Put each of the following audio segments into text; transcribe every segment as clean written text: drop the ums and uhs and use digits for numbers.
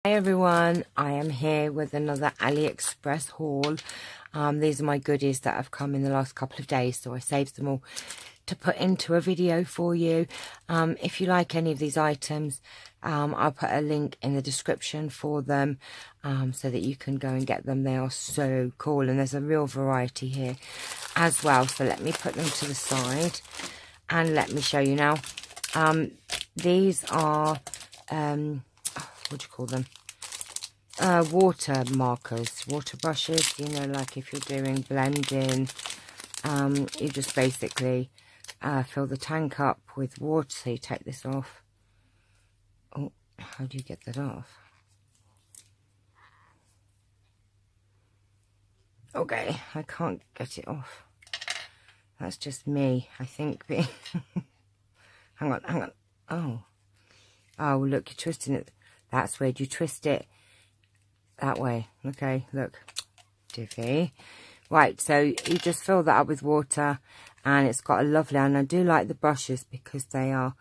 Hi everyone, I am here with another Aliexpress haul. These are my goodies that have come in the last couple of days, so I saved them all to put into a video for you. If you like any of these items, I'll put a link in the description for them so that you can go and get them. They are so cool, and there's a real variety here as well. So let me put them to the side and let me show you now. These are what do you call them? Water markers, water brushes. You know, like if you're doing blending, you just basically fill the tank up with water. So you take this off. Oh, how do you get that off? Okay, I can't get it off. That's just me, I think. hang on. Oh, look, you're twisting it. That's weird. You twist it that way. Okay, look. Divvy. Right, so you just fill that up with water, and it's got a lovely, and I do like the brushes because they are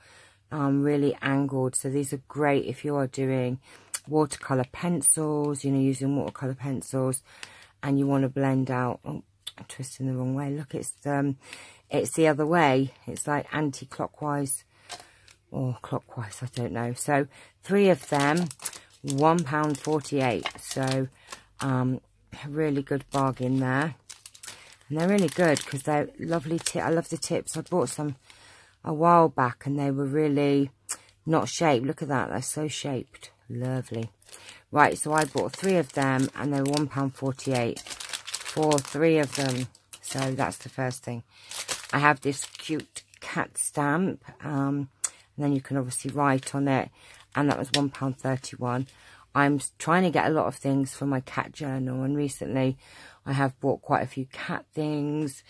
really angled. So these are great if you are doing watercolor pencils, you know, using watercolor pencils, and you want to blend out. Oh, I'm twisting the wrong way. Look, it's the other way. It's like anti-clockwise. Or clockwise, I don't know. So 3 of them, £1.48. So a really good bargain there. And they're really good because they're lovely. I love the tips. I bought some a while back and they were really not shaped. Look at that, they're so shaped. Lovely. Right, so I bought 3 of them and they're £1.48 for 3 of them. So that's the first thing. I have this cute cat stamp. And then you can obviously write on it, and that was £1.31. I'm trying to get a lot of things for my cat journal, and recently I have bought quite a few cat things,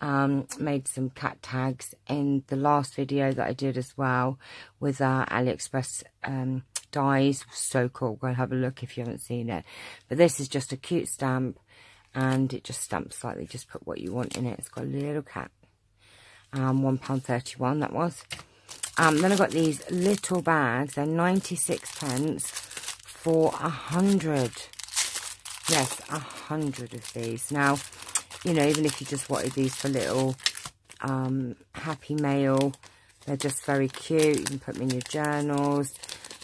made some cat tags in the last video that I did as well with Aliexpress dies. So cool. Go and have a look if you haven't seen it. But this is just a cute stamp, and it just stamps slightly. Just put what you want in it. It's got a little cat. £1.31 that was. Then I've got these little bags. They're 96p for 100. Yes, 100 of these. Now, you know, even if you just wanted these for little happy mail, they're just very cute. You can put them in your journals,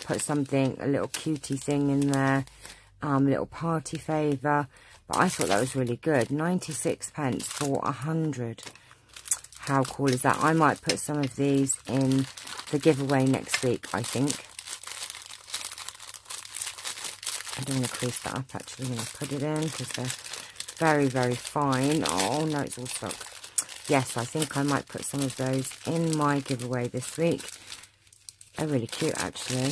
put something, a little cutie thing in there, little party favour. But I thought that was really good. 96p for 100. How cool is that? I might put some of these in the giveaway next week, I think. I don't want to crease that up, actually. I'm going to put it in because they're very, very fine. Oh, no, it's all stuck. Yes, I think I might put some of those in my giveaway this week. They're really cute, actually.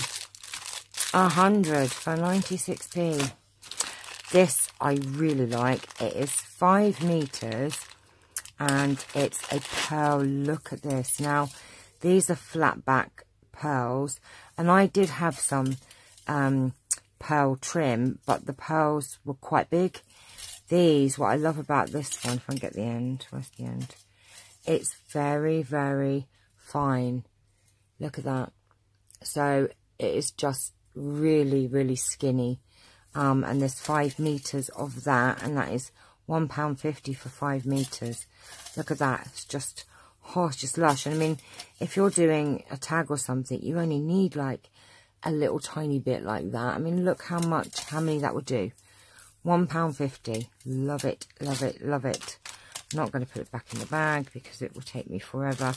100 for 96p. This I really like. It is 5 metres. And it's a pearl. Look at this. Now, these are flat back pearls. And I did have some pearl trim, but the pearls were quite big. These, what I love about this one, if I can get the end, where's the end? It's very, very fine. Look at that. So, it is just really, really skinny. And there's 5 metres of that, and that is £1.50 for 5 metres. Look at that. It's just, oh, it's just lush. And I mean, if you're doing a tag or something, you only need like a little tiny bit like that. I mean, look how many that would do. £1.50. Love it, love it, love it. I'm not going to put it back in the bag because it will take me forever.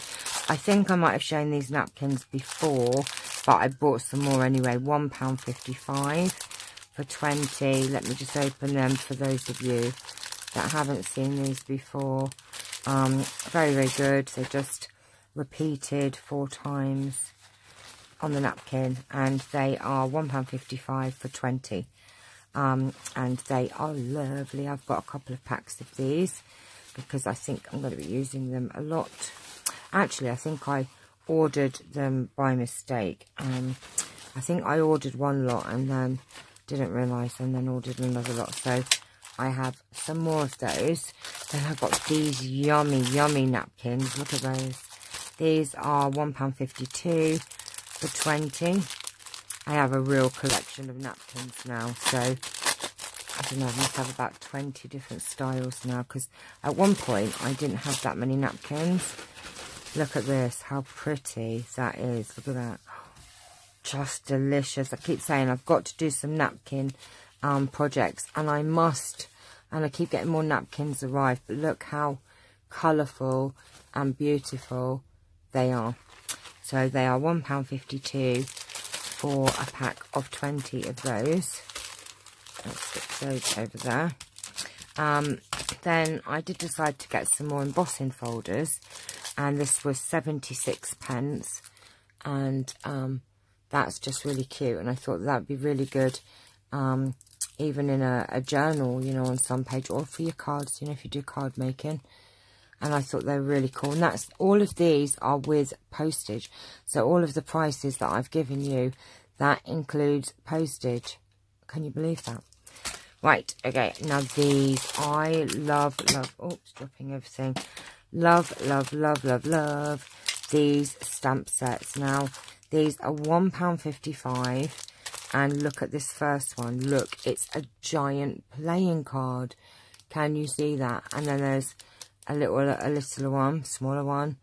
I think I might have shown these napkins before, but I bought some more anyway. £1.55 for 20. Let me just open them for those of you that haven't seen these before. Very, very good. They're just repeated 4 times on the napkin, and they are £1.55 for 20. And they are lovely. I've got a couple of packs of these because I think I'm going to be using them a lot. Actually, I think I ordered them by mistake. I think I ordered one lot and then didn't realise, and then ordered another lot. So I have some more of those. Then I've got these yummy, yummy napkins. Look at those. These are £1.52 for 20. I have a real collection of napkins now. So, I don't know, I must have about 20 different styles now. Because at one point, I didn't have that many napkins. Look at this, how pretty that is. Look at that. Just delicious. I keep saying I've got to do some napkin projects. And I must. And I keep getting more napkins arrive. But look how colourful and beautiful they are. So they are £1.52 for a pack of 20 of those. Let's stick those over there. Then I did decide to get some more embossing folders, and this was 76p, and that's just really cute, and I thought that'd be really good even in a journal, you know, on some page, or for your cards, you know, if you do card making. And I thought they were really cool. And that's, all of these are with postage. So all of the prices that I've given you, that includes postage. Can you believe that? Right, okay. Now these, I love, oops, dropping everything. Love these stamp sets. Now, these are £1.55. And look at this first one. Look, it's a giant playing card. Can you see that? And then there's a little one, smaller one,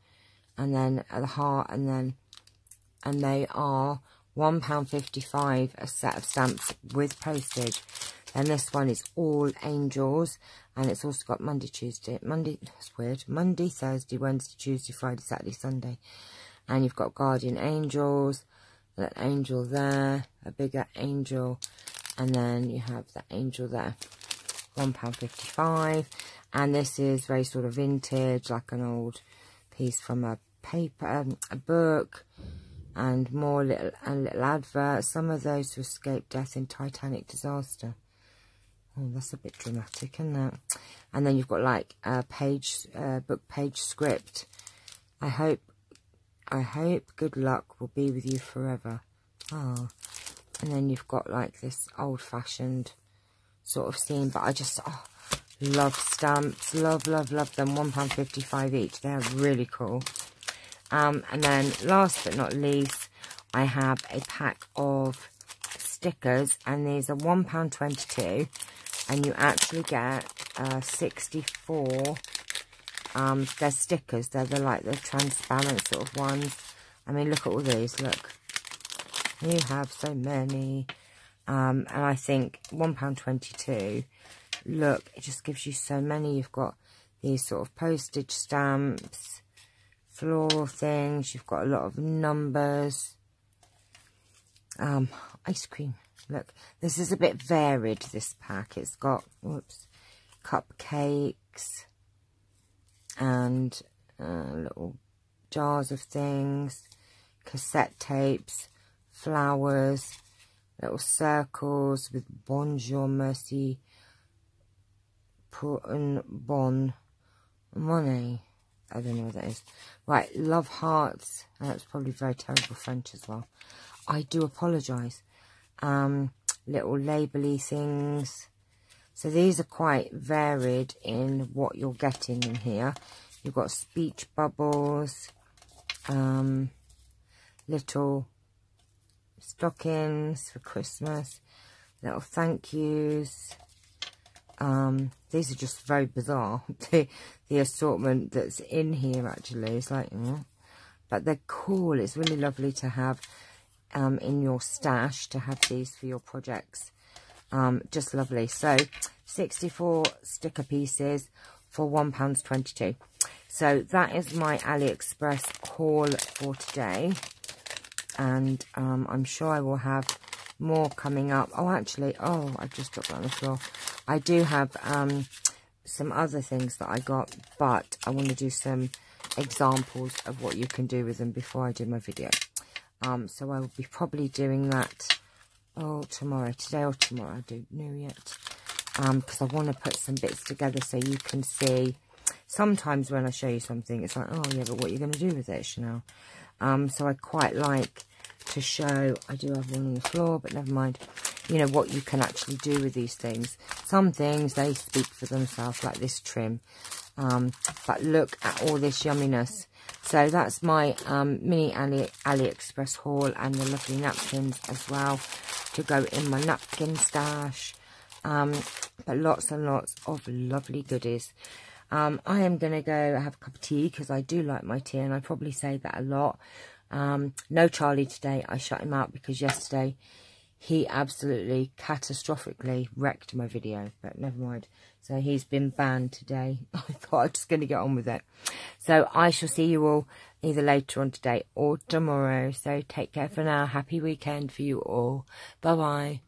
and then the heart, and they are £1.55 a set of stamps with postage. And this one is all angels, and it's also got Monday, Thursday, Wednesday, Tuesday, Friday, Saturday, Sunday. And you've got guardian angels, that angel there, a bigger angel, and then you have the angel there. £1.55. And this is very sort of vintage, like an old piece from a paper, a book, and more little adverts. Some of those to escape death in Titanic disaster. Oh, that's a bit dramatic, isn't it? And then you've got like a page, book page script. I hope good luck will be with you forever. Oh, and then you've got like this old-fashioned sort of scene, but I just love stamps, love them. £1.55 each. They're really cool. And then last but not least, I have a pack of stickers, and these are £1.22, and you actually get 64. They're stickers. They're like the transparent sort of ones. I mean, look at all these. Look, you have so many. And I think £1.22. Look, it just gives you so many. You've got these sort of postage stamps, floral things. You've got a lot of numbers. Ice cream. Look, this is a bit varied, this pack. It's got, whoops, cupcakes and little jars of things, cassette tapes, flowers, little circles with bonjour, merci, pour un bon money. I don't know what that is. Right, love hearts. That's probably very terrible French as well. I do apologise. Little labelly things. So these are quite varied in what you're getting in here. You've got speech bubbles, little stockings for Christmas, little thank yous. These are just very bizarre. the assortment that's in here actually is like, but they're cool. It's really lovely to have in your stash, to have these for your projects. Just lovely. So 64 sticker pieces for £1.22. So that is my AliExpress haul for today, and I'm sure I will have more coming up. Oh, actually, I just dropped that on the floor. I do have some other things that I got, but I want to do some examples of what you can do with them before I do my video. So I will be probably doing that tomorrow, today or tomorrow. I don't know yet, because I want to put some bits together so you can see. Sometimes when I show you something, it's like, oh yeah, but what are you going to do with it, Channelle? So I quite like to show. I do have one on the floor, but never mind. You know, what you can actually do with these things. Some things, they speak for themselves, like this trim. But look at all this yumminess. So that's my mini AliExpress haul, and the lovely napkins as well to go in my napkin stash. But lots and lots of lovely goodies. I am going to go have a cup of tea because I do like my tea, and I probably say that a lot. No Charlie today. I shut him out because yesterday he absolutely catastrophically wrecked my video, but never mind. So he's been banned today. I thought I was just going to get on with it. So I shall see you all either later on today or tomorrow. So take care for now. Happy weekend for you all. Bye-bye.